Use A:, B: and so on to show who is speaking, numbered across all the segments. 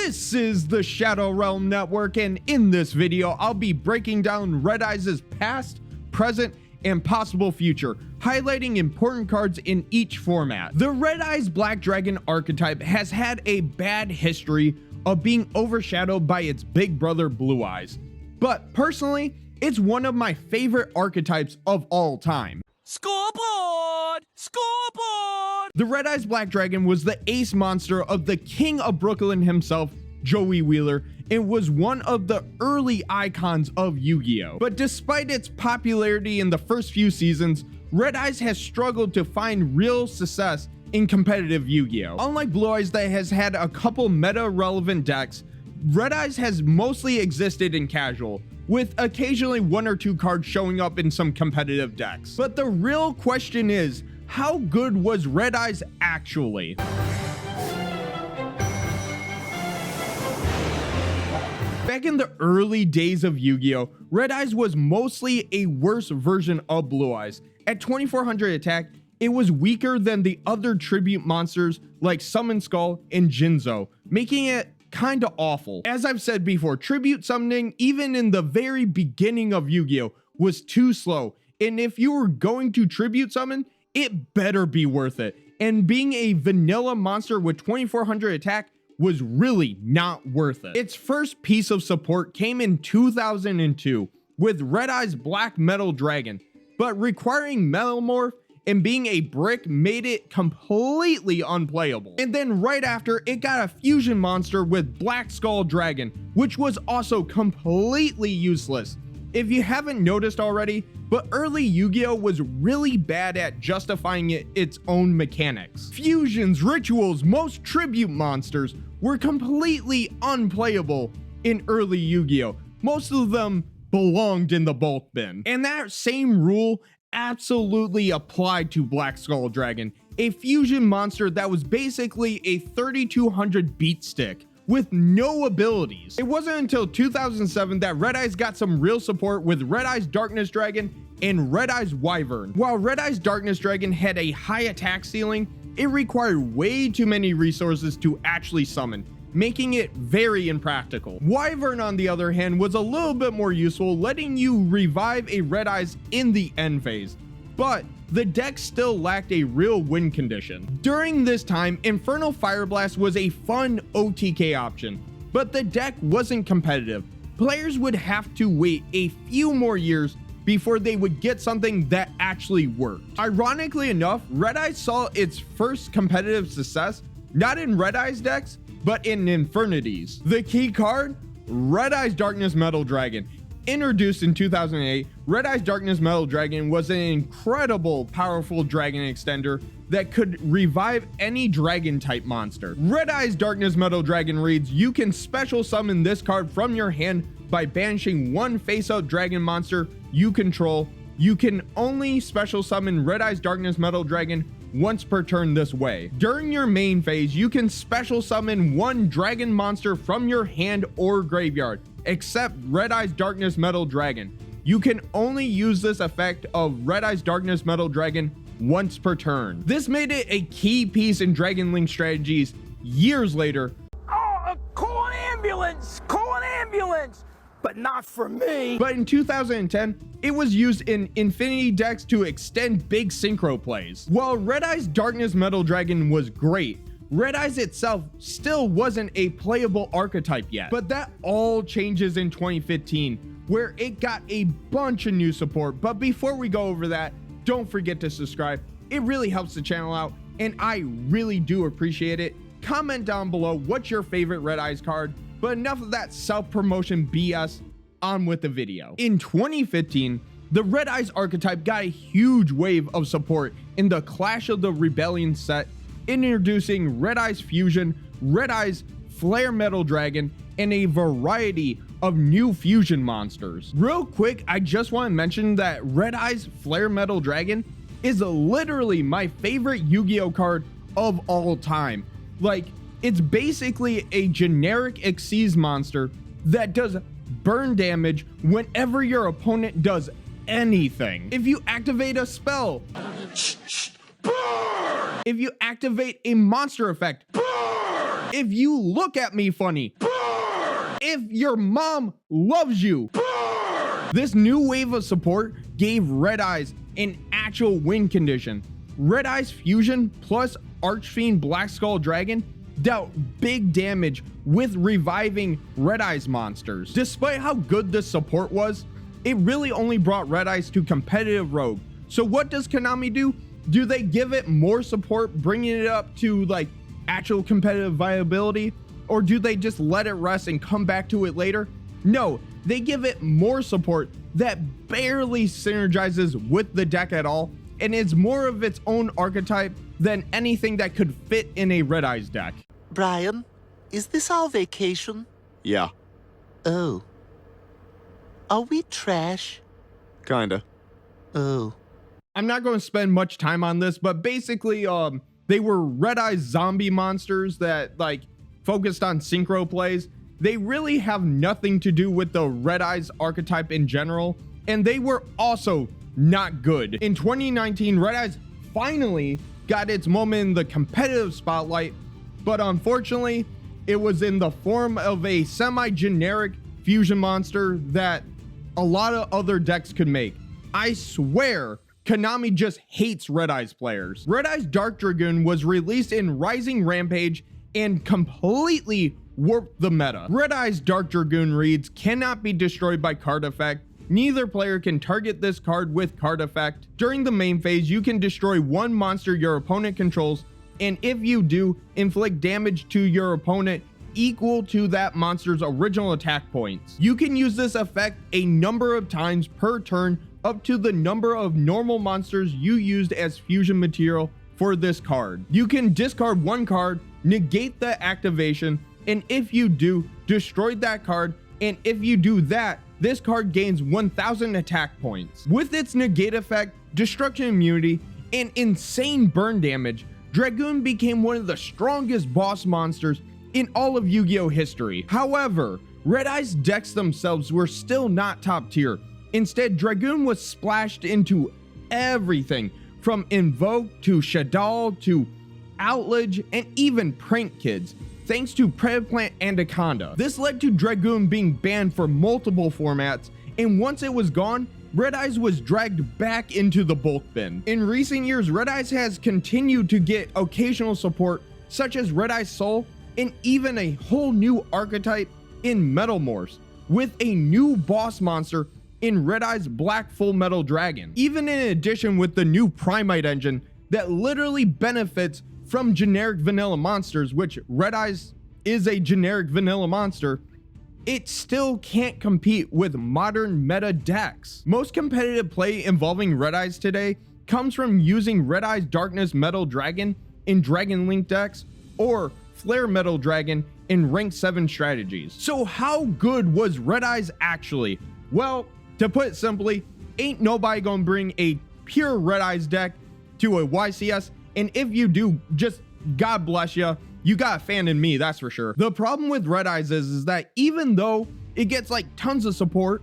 A: This is the Shadow Realm Network, and in this video, I'll be breaking down Red Eyes' past, present, and possible future, highlighting important cards in each format. The Red Eyes Black Dragon archetype has had a bad history of being overshadowed by its big brother Blue Eyes, but personally, it's one of my favorite archetypes of all time.
B: Scoreboard! Scoreboard!
A: The Red Eyes Black Dragon was the ace monster of the King of Brooklyn himself, Joey Wheeler, and was one of the early icons of Yu-Gi-Oh! But despite its popularity in the first few seasons, Red Eyes has struggled to find real success in competitive Yu-Gi-Oh! Unlike Blue Eyes that has had a couple meta-relevant decks, Red Eyes has mostly existed in casual, with occasionally one or two cards showing up in some competitive decks. But the real question is, how good was Red Eyes actually? Back in the early days of Yu-Gi-Oh!, Red Eyes was mostly a worse version of Blue Eyes. At 2400 attack, it was weaker than the other tribute monsters like Summon Skull and Jinzo, making it kinda awful. As I've said before, tribute summoning, even in the very beginning of Yu-Gi-Oh!, was too slow, and if you were going to tribute summon, it better be worth it. And being a vanilla monster with 2400 attack was really not worth it. Its first piece of support came in 2002 with Red Eyes Black Metal Dragon, but requiring Metal Morph and being a brick made it completely unplayable. And then right after, it got a fusion monster with Black Skull Dragon, which was also completely useless. If you haven't noticed already, but early Yu-Gi-Oh! Was really bad at justifying its own mechanics. Fusions, rituals, most tribute monsters were completely unplayable in early Yu-Gi-Oh! Most of them belonged in the bulk bin. And that same rule absolutely applied to Black Skull Dragon, a fusion monster that was basically a 3200 beat stick with no abilities. It wasn't until 2007 that Red Eyes got some real support with Red Eyes Darkness Dragon and Red Eyes Wyvern. While Red Eyes Darkness Dragon had a high attack ceiling, it required way too many resources to actually summon, making it very impractical. Wyvern, on the other hand, was a little bit more useful, letting you revive a Red Eyes in the end phase, but the deck still lacked a real win condition. During this time, Infernal Fire Blast was a fun OTK option, but the deck wasn't competitive. Players would have to wait a few more years before they would get something that actually worked. Ironically enough, Red Eyes saw its first competitive success not in Red Eyes decks, but in Infernities. The key card, Red Eyes Darkness Metal Dragon. Introduced in 2008, Red Eyes Darkness Metal Dragon was an incredible powerful dragon extender that could revive any dragon type monster. Red Eyes Darkness Metal Dragon reads, you can special summon this card from your hand by banishing one face-up dragon monster you control. You can only special summon Red Eyes Darkness Metal Dragon once per turn this way. During your main phase, you can special summon one dragon monster from your hand or graveyard, except Red Eyes Darkness Metal Dragon. You can only use this effect of Red Eyes Darkness Metal Dragon once per turn. This made it a key piece in Dragon Link strategies years later.
B: Oh, call an ambulance! Call an ambulance! But not for me.
A: But in 2010, it was used in Infinity decks to extend big synchro plays. While Red Eyes Darkness Metal Dragon was great, Red Eyes itself still wasn't a playable archetype yet. But that all changes in 2015, where it got a bunch of new support. But before we go over that, don't forget to subscribe. It really helps the channel out, and I really do appreciate it. Comment down below what's your favorite Red Eyes card. But enough of that self-promotion BS, on with the video. In 2015, the Red Eyes archetype got a huge wave of support in the Clash of the Rebellion set, introducing Red Eyes Fusion, Red Eyes Flare Metal Dragon, and a variety of new fusion monsters. Real quick, I just want to mention that Red Eyes Flare Metal Dragon is literally my favorite Yu-Gi-Oh card of all time. Like, it's basically a generic Xyz monster that does burn damage whenever your opponent does anything. If you activate a spell, burn! If you activate a monster effect, burn! If you look at me funny, burn! If your mom loves you, burn! This new wave of support gave Red Eyes an actual win condition. Red Eyes Fusion plus Archfiend Black Skull Dragon dealt big damage with reviving Red Eyes monsters. Despite how good this support was, it really only brought Red Eyes to competitive Rogue. So what does Konami do? Do they give it more support, bringing it up to like actual competitive viability? Or do they just let it rest and come back to it later? No, they give it more support that barely synergizes with the deck at all, and is more of its own archetype than anything that could fit in a Red Eyes deck.
C: Brian, is this our vacation?
D: Yeah,
C: Oh. Are we trash?
D: kinda.
C: Oh.
A: I'm not going to spend much time on this, but basically, they were Red Eyes zombie monsters that like focused on synchro plays. They really have nothing to do with the Red Eyes archetype in general, and they were also not good. In 2019, Red Eyes finally got its moment in the competitive spotlight, but unfortunately, it was in the form of a semi-generic fusion monster that a lot of other decks could make. I swear, Konami just hates Red Eyes players. Red Eyes Dark Dragoon was released in Rising Rampage and completely warped the meta. Red Eyes Dark Dragoon reads, cannot be destroyed by card effect. Neither player can target this card with card effect. During the main phase, you can destroy one monster your opponent controls, and if you do, inflict damage to your opponent equal to that monster's original attack points. You can use this effect a number of times per turn, up to the number of normal monsters you used as fusion material for this card. You can discard one card, negate the activation, and if you do, destroy that card, and if you do that, this card gains 1000 attack points. With its negate effect, destruction immunity, and insane burn damage, Dragoon became one of the strongest boss monsters in all of Yu-Gi-Oh history. However, Red Eyes decks themselves were still not top tier. Instead, Dragoon was splashed into everything from Invoke to Shadal to Outlage and even Prank Kids, thanks to Predaplant and Aconda. This led to Dragoon being banned for multiple formats, and once it was gone, Red Eyes was dragged back into the bulk bin. In recent years, Red Eyes has continued to get occasional support, such as Red Eyes Soul, and even a whole new archetype in Metal Morphs, with a new boss monster in Red Eyes Black Full Metal Dragon. Even in addition with the new Primite engine that literally benefits from generic vanilla monsters, which Red Eyes is a generic vanilla monster, it still can't compete with modern meta decks. Most competitive play involving Red Eyes today comes from using Red Eyes Darkness Metal Dragon in Dragon Link decks, or Flare Metal Dragon in Rank 7 strategies. So how good was Red Eyes actually? Well, to put it simply, ain't nobody gonna bring a pure Red Eyes deck to a YCS, and if you do, just God bless ya, you got a fan in me, that's for sure. The problem with Red Eyes is that even though it gets like tons of support,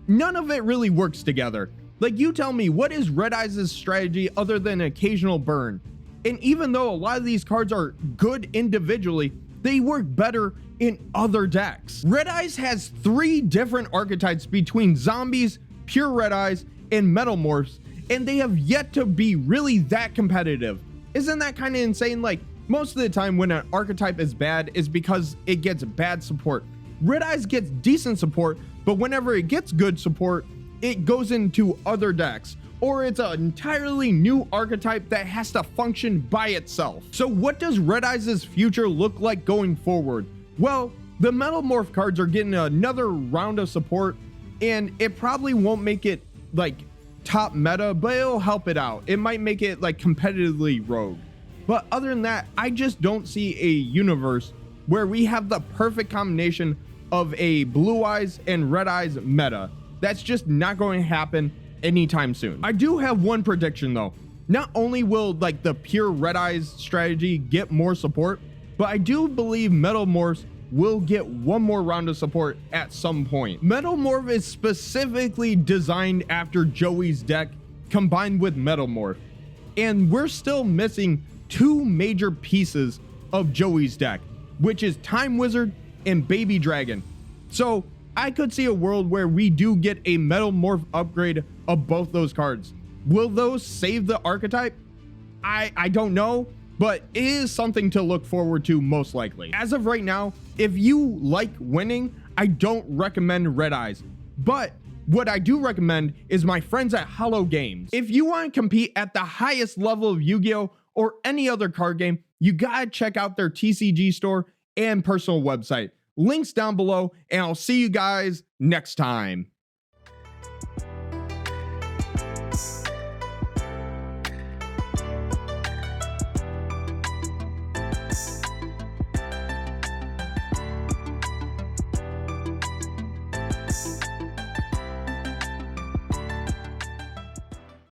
A: none of it really works together. Like, you tell me, what is Red Eyes' strategy other than occasional burn? And even though a lot of these cards are good individually, they work better in other decks. Red Eyes has 3 different archetypes between zombies, pure Red Eyes, and Metal Morphs, and they have yet to be really that competitive. Isn't that kind of insane? Like, most of the time when an archetype is bad is because it gets bad support. Red Eyes gets decent support, but whenever it gets good support, it goes into other decks, or it's an entirely new archetype that has to function by itself. So what does Red Eyes' future look like going forward? Well, the Metal Morph cards are getting another round of support, and it probably won't make it like top meta, but it'll help it out. It might make it like competitively rogue. But other than that, I just don't see a universe where we have the perfect combination of a Blue Eyes and Red Eyes meta. That's just not going to happen anytime soon. I do have one prediction though. Not only will like the pure Red Eyes strategy get more support, but I do believe Metal Morphs will get one more round of support at some point. Metal Morph is specifically designed after Joey's deck combined with Metal Morph, and we're still missing 2 major pieces of Joey's deck. which is Time Wizard and Baby Dragon. So I could see a world where we do get a Metal Morph upgrade of both those cards. Will those save the archetype? I don't know, but it is something to look forward to most likely. As of right now, if you like winning, I don't recommend Red Eyes, but what I do recommend is my friends at Hollow Games. If you want to compete at the highest level of Yu-Gi-Oh! Or any other card game, you gotta check out their TCG store and personal website. Links down below, and I'll see you guys next time.